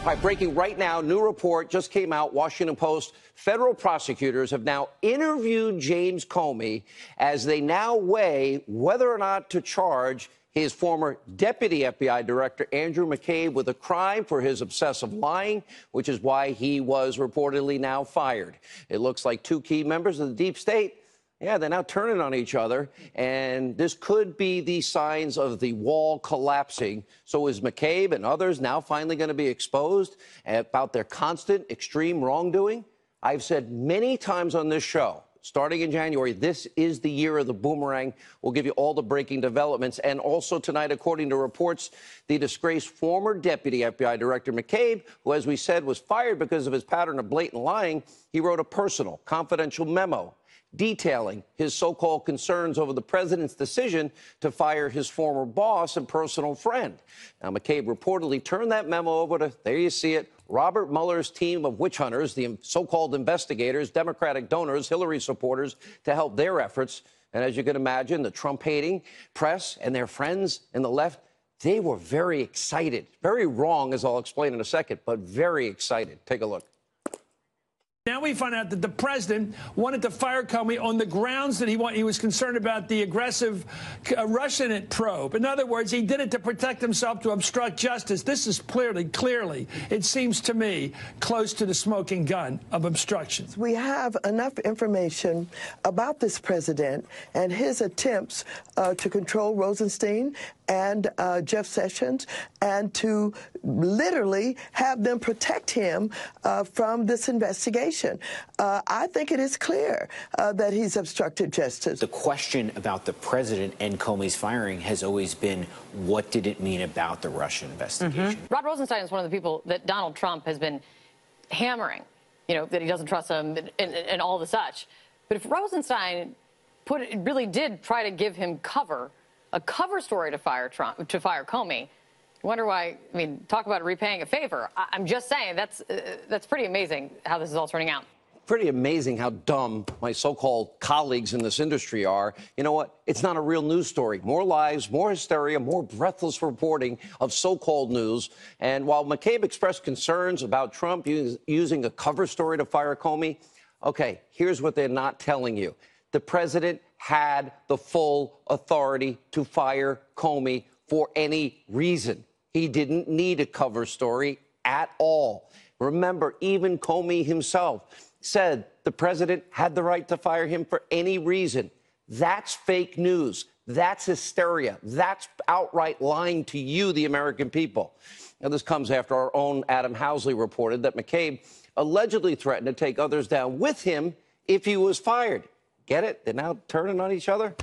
All right, breaking right now, new report just came out, Washington Post. Federal prosecutors have now interviewed James Comey as they now weigh whether or not to charge his former deputy FBI director, Andrew McCabe, with a crime for his obsessive lying, which is why he was reportedly now fired. It looks like two key members of the deep state, yeah, they're now turning on each other, and this could be the signs of the wall collapsing. So is McCabe and others now finally going to be exposed about their constant extreme wrongdoing? I've said many times on this show, starting in January, this is the year of the boomerang. We'll give you all the breaking developments. And also tonight, according to reports, the disgraced former deputy FBI director McCabe, who, as we said, was fired because of his pattern of blatant lying, he wrote a personal, confidential memo detailing his so-called concerns over the president's decision to fire his former boss and personal friend. Now, McCabe reportedly turned that memo over to, there you see it, Robert Mueller's team of witch hunters, the so-called investigators, Democratic donors, Hillary supporters, to help their efforts. And as you can imagine, the Trump-hating press and their friends in the left, they were very excited. Very wrong, as I'll explain in a second, but very excited. Take a look. Now we find out that the president wanted to fire Comey on the grounds that he was concerned about the aggressive Russian probe. In other words, he did it to protect himself, to obstruct justice. This is clearly, it seems to me, close to the smoking gun of obstruction. We have enough information about this president and his attempts to control Rosenstein and Jeff Sessions, and to literally have them protect him from this investigation. I think it is clear that he's obstructed justice. The question about the president and Comey's firing has always been, what did it mean about the Russian investigation? Rod Rosenstein is one of the people that Donald Trump has been hammering, that he doesn't trust him and all the such. But if Rosenstein really did try to give him a cover story to fire Comey, I wonder why. I mean, talk about repaying a favor. I'm just saying that's pretty amazing how this is all turning out. Pretty amazing how dumb my so-called colleagues in this industry are. You know what? It's not a real news story. More lies, more hysteria, more breathless reporting of so-called news. And while McCabe expressed concerns about Trump using a cover story to fire Comey, okay, here's what they're not telling you. The president had the full authority to fire Comey for any reason. He didn't need a cover story at all. Remember, even Comey himself said the president had the right to fire him for any reason. That's fake news. That's hysteria. That's outright lying to you, the American people. Now, this comes after our own Adam Housley reported that McCabe allegedly threatened to take others down with him if he was fired. Get it? They're now turning on each other?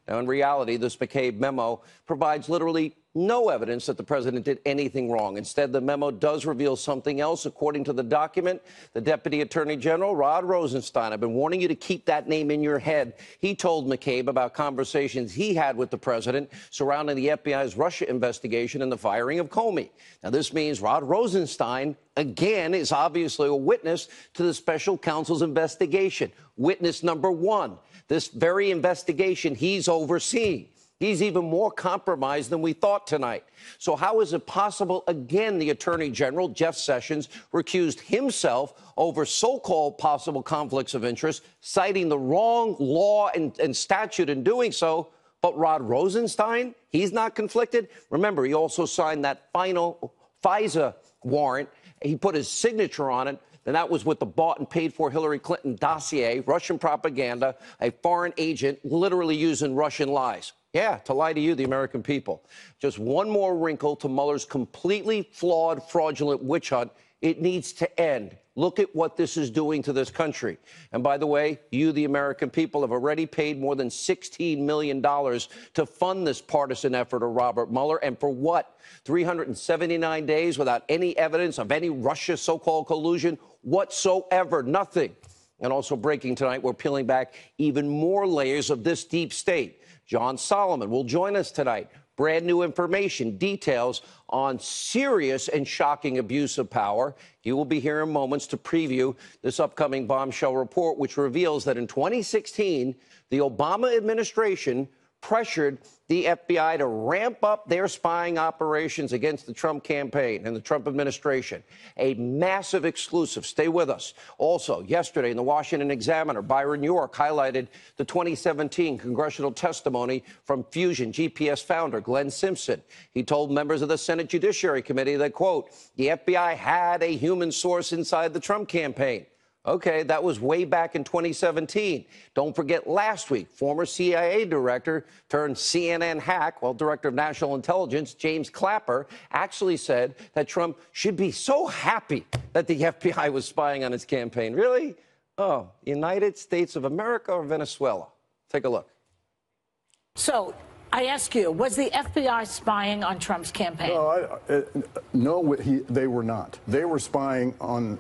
Now, in reality, this McCabe memo provides literally no evidence that the president did anything wrong. Instead, the memo does reveal something else. According to the document, the Deputy Attorney General, Rod Rosenstein, I've been warning you to keep that name in your head. He told McCabe about conversations he had with the president surrounding the FBI's Russia investigation and the firing of Comey. Now, this means Rod Rosenstein, again, is obviously a witness to the special counsel's investigation. Witness number one, this very investigation he's overseeing. He's even more compromised than we thought tonight. So how is it possible, again, the Attorney General, Jeff Sessions, recused himself over so-called possible conflicts of interest, citing the wrong law and statute in doing so, but Rod Rosenstein, he's not conflicted? Remember, he also signed that final FISA warrant. He put his signature on it. And that was with the bought and paid for Hillary Clinton dossier, Russian propaganda, a foreign agent literally using Russian lies. Yeah, to lie to you, the American people. Just one more wrinkle to Mueller's completely flawed, fraudulent witch hunt. It needs to end. Look at what this is doing to this country. And by the way, you, the American people, have already paid more than $16 million to fund this partisan effort of Robert Mueller. And for what? 379 days without any evidence of any Russia so-called collusion whatsoever. Nothing. And also breaking tonight, we're peeling back even more layers of this deep state. John Solomon will join us tonight. Brand new information, details on serious and shocking abuse of power. You will be here in moments to preview this upcoming bombshell report, which reveals that in 2016, the Obama administration pressured the FBI to ramp up their spying operations against the Trump campaign and the Trump administration. A massive exclusive. Stay with us. Also, yesterday in the Washington Examiner, Byron York highlighted the 2017 congressional testimony from Fusion GPS founder Glenn Simpson. He told members of the Senate Judiciary Committee that, quote, the FBI had a human source inside the Trump campaign. Okay, that was way back in 2017. Don't forget last week, former CIA director turned CNN hack, director of national intelligence, James Clapper, actually said that Trump should be so happy that the FBI was spying on his campaign. Really? Oh, United States of America or Venezuela? Take a look. So I ask you, was the FBI spying on Trump's campaign? No, they were not. They were spying on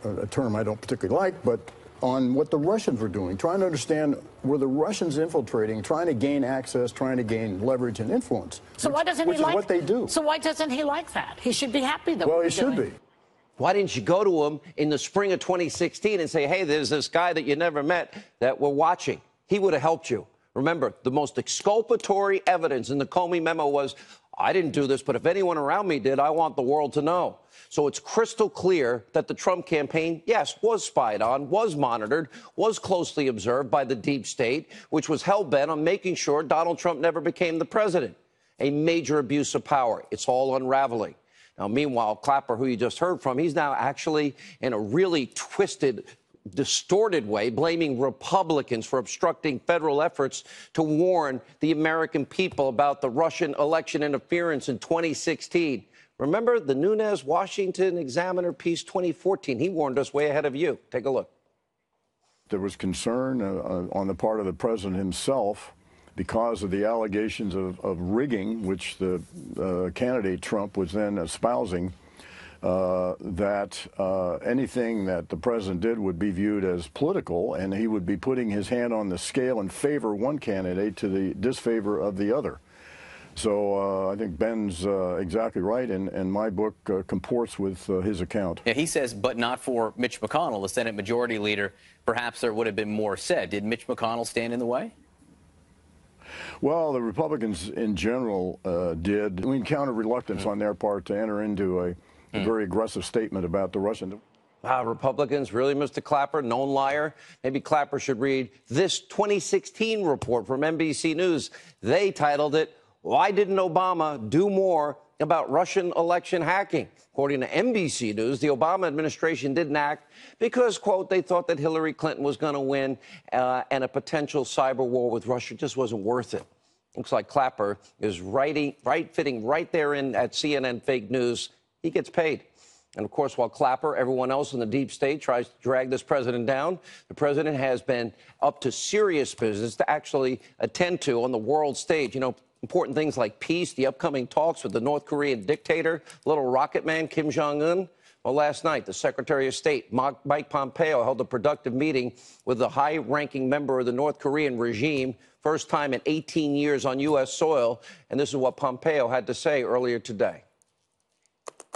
a term I don't particularly like, but on what the Russians were doing, trying to understand, were the Russians infiltrating, trying to gain access, trying to gain leverage and influence. So why doesn't he like what they do? So why doesn't he like that? He should be happy that. Well, he should be. Why didn't you go to him in the spring of 2016 and say, hey, there's this guy that you never met that we're watching? He would have helped you. Remember, the most exculpatory evidence in the Comey memo was, I didn't do this, but if anyone around me did, I want the world to know. So it's crystal clear that the Trump campaign, yes, was spied on, was monitored, was closely observed by the deep state, which was hell-bent on making sure Donald Trump never became the president. A major abuse of power. It's all unraveling. Now, meanwhile, Clapper, who you just heard from, he's now actually in a really twisted, distorted way, blaming Republicans for obstructing federal efforts to warn the American people about the Russian election interference in 2016. Remember the Nunes Washington Examiner piece 2014? He warned us way ahead of you. Take a look. There was concern on the part of the president himself because of the allegations of rigging, which the candidate Trump was then espousing, that anything that the president did would be viewed as political, and he would be putting his hand on the scale in favor of one candidate to the disfavor of the other. So I think Ben's exactly right, and my book comports with his account. Yeah, he says, but not for Mitch McConnell, the Senate Majority Leader. Perhaps there would have been more said. Did Mitch McConnell stand in the way? Well, the Republicans in general did. We encountered reluctance on their part to enter into a very aggressive statement about the Russian. Wow, Republicans, really, Mr. Clapper, known liar? Maybe Clapper should read this 2016 report from NBC News. They titled it, Why Didn't Obama Do More About Russian Election Hacking? According to NBC News, the Obama administration didn't act because, quote, they thought that Hillary Clinton was going to win and a potential cyber war with Russia just wasn't worth it. Looks like Clapper is fitting right there in at CNN fake news. He gets paid. And, of course, while Clapper, everyone else in the deep state tries to drag this president down, the president has been up to serious business to actually attend to on the world stage. You know, important things like peace, the upcoming talks with the North Korean dictator, little rocket man Kim Jong-un. Well, last night, the Secretary of State, Mike Pompeo, held a productive meeting with the high-ranking member of the North Korean regime, first time in 18 years on U.S. soil. And this is what Pompeo had to say earlier today.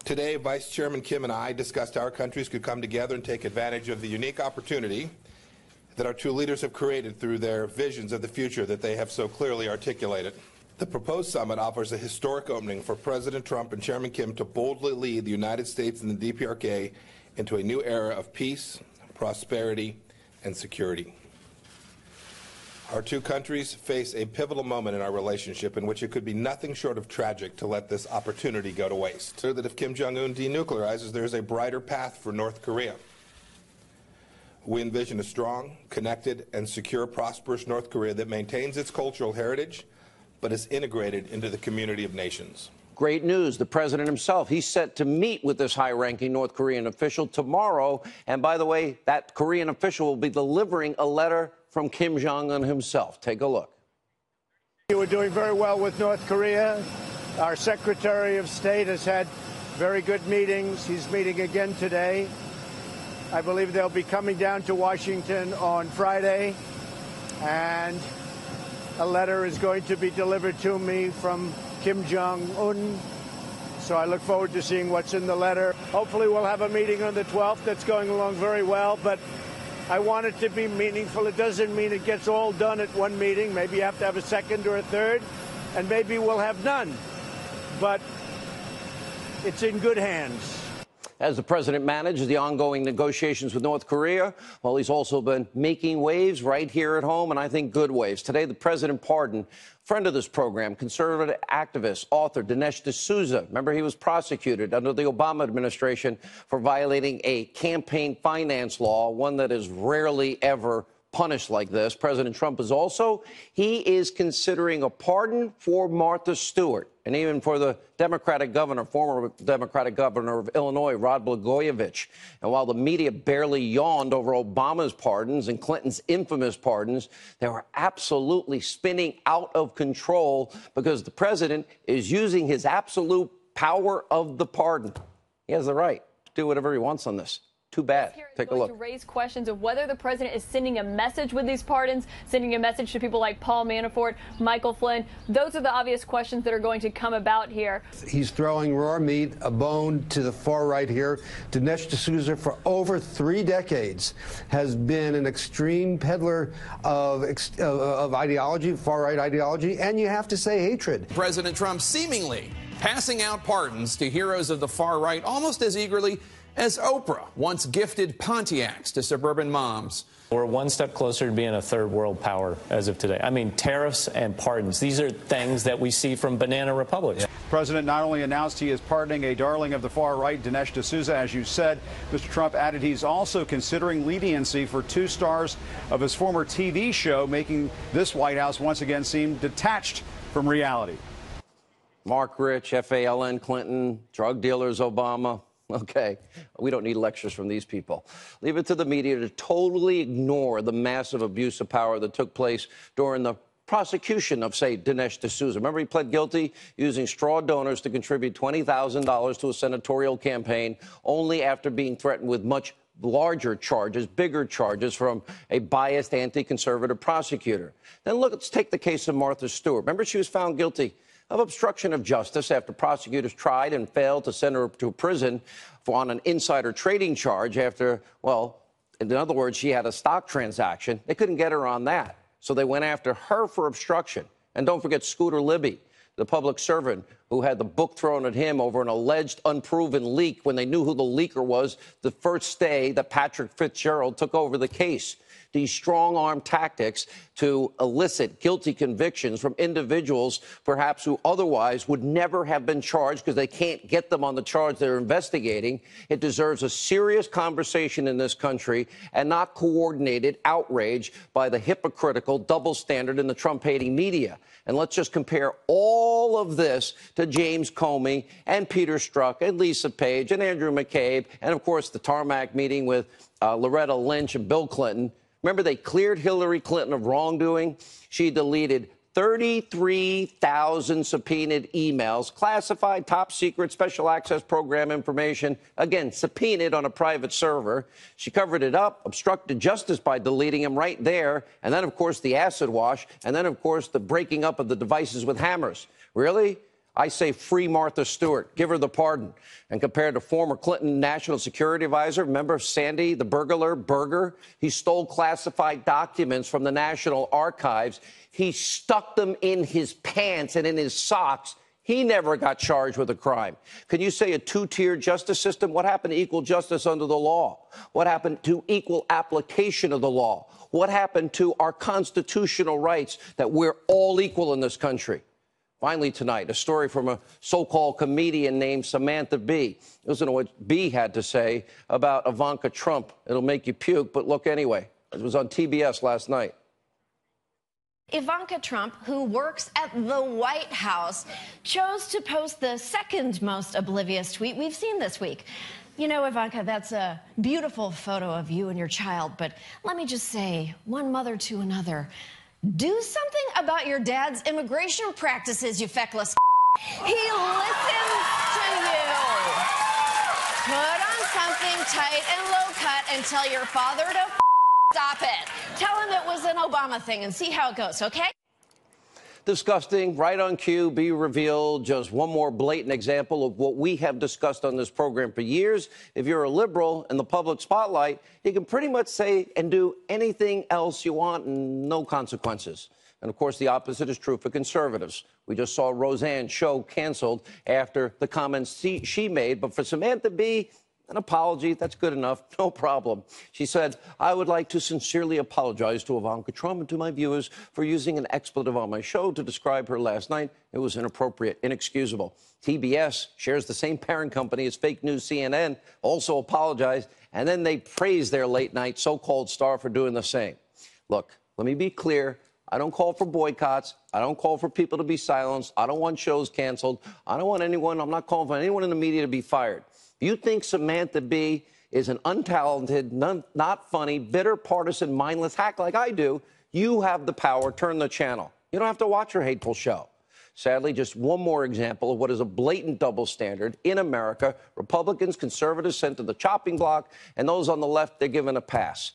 Today, Vice Chairman Kim and I discussed how our countries could come together and take advantage of the unique opportunity that our two leaders have created through their visions of the future that they have so clearly articulated. The proposed summit offers a historic opening for President Trump and Chairman Kim to boldly lead the United States and the DPRK into a new era of peace, prosperity, and security. Our two countries face a pivotal moment in our relationship in which it could be nothing short of tragic to let this opportunity go to waste. So that if Kim Jong-un denuclearizes, there is a brighter path for North Korea. We envision a strong, connected, and secure, prosperous North Korea that maintains its cultural heritage, but is integrated into the community of nations. Great news. The president himself, he's set to meet with this high-ranking North Korean official tomorrow. And by the way, that Korean official will be delivering a letter from Kim Jong-un himself. Take a look. We're doing very well with North Korea. Our Secretary of State has had very good meetings. He's meeting again today. I believe they'll be coming down to Washington on Friday. And a letter is going to be delivered to me from Kim Jong-un. So I look forward to seeing what's in the letter. Hopefully we'll have a meeting on the 12th that's going along very well. But I want it to be meaningful. It doesn't mean it gets all done at one meeting. Maybe you have to have a second or a third, and maybe we'll have none. But it's in good hands. As the president manages the ongoing negotiations with North Korea, well, he's also been making waves right here at home, and I think good waves. Today, the president pardoned friend of this program, conservative activist, author Dinesh D'Souza. Remember, he was prosecuted under the Obama administration for violating a campaign finance law, one that is rarely ever punished like this. President Trump is also, he is considering a pardon for Martha Stewart and even for the Democratic governor, former Democratic governor of Illinois, Rod Blagojevich. And while the media barely yawned over Obama's pardons and Clinton's infamous pardons, they were absolutely spinning out of control because the president is using his absolute power of the pardon. He has the right to do whatever he wants on this. Too bad. Take a look. To raise questions of whether the president is sending a message with these pardons, sending a message to people like Paul Manafort, Michael Flynn. Those are the obvious questions that are going to come about here. He's throwing raw meat, a bone to the far right here. Dinesh D'Souza, for over 3 decades, has been an extreme peddler of ideology, far-right ideology, and you have to say hatred. President Trump seemingly passing out pardons to heroes of the far right almost as eagerly as Oprah once gifted Pontiacs to suburban moms. We're one step closer to being a third world power as of today. I mean, tariffs and pardons. These are things that we see from banana republics. The president not only announced he is pardoning a darling of the far right, Dinesh D'Souza, as you said, Mr. Trump added he's also considering leniency for 2 stars of his former TV show, making this White House once again seem detached from reality. Mark Rich, FALN Clinton, drug dealers Obama. Okay, we don't need lectures from these people. Leave it to the media to totally ignore the massive abuse of power that took place during the prosecution of, say, Dinesh D'Souza. Remember, he pled guilty using straw donors to contribute $20,000 to a senatorial campaign, only after being threatened with much larger charges, bigger charges from a biased anti-conservative prosecutor. Then look, let's take the case of Martha Stewart. Remember, she was found guilty of obstruction of justice after prosecutors tried and failed to send her to prison on an insider trading charge after, well, in other words, she had a stock transaction. They couldn't get her on that, so they went after her for obstruction. And don't forget Scooter Libby, the public servant who had the book thrown at him over an alleged unproven leak when they knew who the leaker was the first day that Patrick Fitzgerald took over the case. These strong-arm tactics to elicit guilty convictions from individuals perhaps who otherwise would never have been charged because they can't get them on the charge they're investigating. It deserves a serious conversation in this country and not coordinated outrage by the hypocritical double standard in the Trump-hating media. And let's just compare all of this to James Comey and Peter Strzok and Lisa Page and Andrew McCabe and, of course, the tarmac meeting with Loretta Lynch and Bill Clinton. Remember, they cleared Hillary Clinton of wrongdoing. She deleted 33,000 subpoenaed emails, classified, top secret, special access program information, again, subpoenaed on a private server. She covered it up, obstructed justice by deleting them right there. And then, of course, the acid wash. And then, of course, the breaking up of the devices with hammers. Really? I say free Martha Stewart. Give her the pardon. And compared to former Clinton National Security Advisor, remember Sandy, the burglar, Berger? He stole classified documents from the National Archives. He stuck them in his pants and in his socks. He never got charged with a crime. Can you say a 2-tier justice system? What happened to equal justice under the law? What happened to equal application of the law? What happened to our constitutional rights that we're all equal in this country? Finally tonight, a story from a so-called comedian named Samantha Bee. Listen to what Bee had to say about Ivanka Trump. It'll make you puke, but look anyway. It was on TBS last night. Ivanka Trump, who works at the White House, chose to post the second most oblivious tweet we've seen this week. You know, Ivanka, that's a beautiful photo of you and your child, but let me just say, one mother to another, do something about your dad's immigration practices, you feckless. He listens to you. Put on something tight and low-cut and tell your father to stop it. Tell him it was an Obama thing and see how it goes, okay? disgusting, right on cue, be revealed. Just one more blatant example of what we have discussed on this program for years. If you're a liberal in the public spotlight, you can pretty much say and do anything else you want and no consequences. And, of course, the opposite is true for conservatives. We just saw Roseanne's show canceled after the comments she made. But for Samantha Bee, an apology, that's good enough, no problem. She said, I would like to sincerely apologize to Ivanka Trump and to my viewers for using an expletive on my show to describe her last night. It was inappropriate, inexcusable. TBS shares the same parent company as fake news CNN, also apologized, and then they praised their late-night so-called star for doing the same. Look, let me be clear. I don't call for boycotts. I don't call for people to be silenced. I don't want shows canceled. I'm not calling for anyone in the media to be fired. If you think Samantha Bee is an untalented, not funny, bitter, partisan, mindless hack like I do, you have the power. Turn the channel. You don't have to watch her hateful show. Sadly, just one more example of what is a blatant double standard in America. Republicans, conservatives sent to the chopping block, and those on the left, they're given a pass.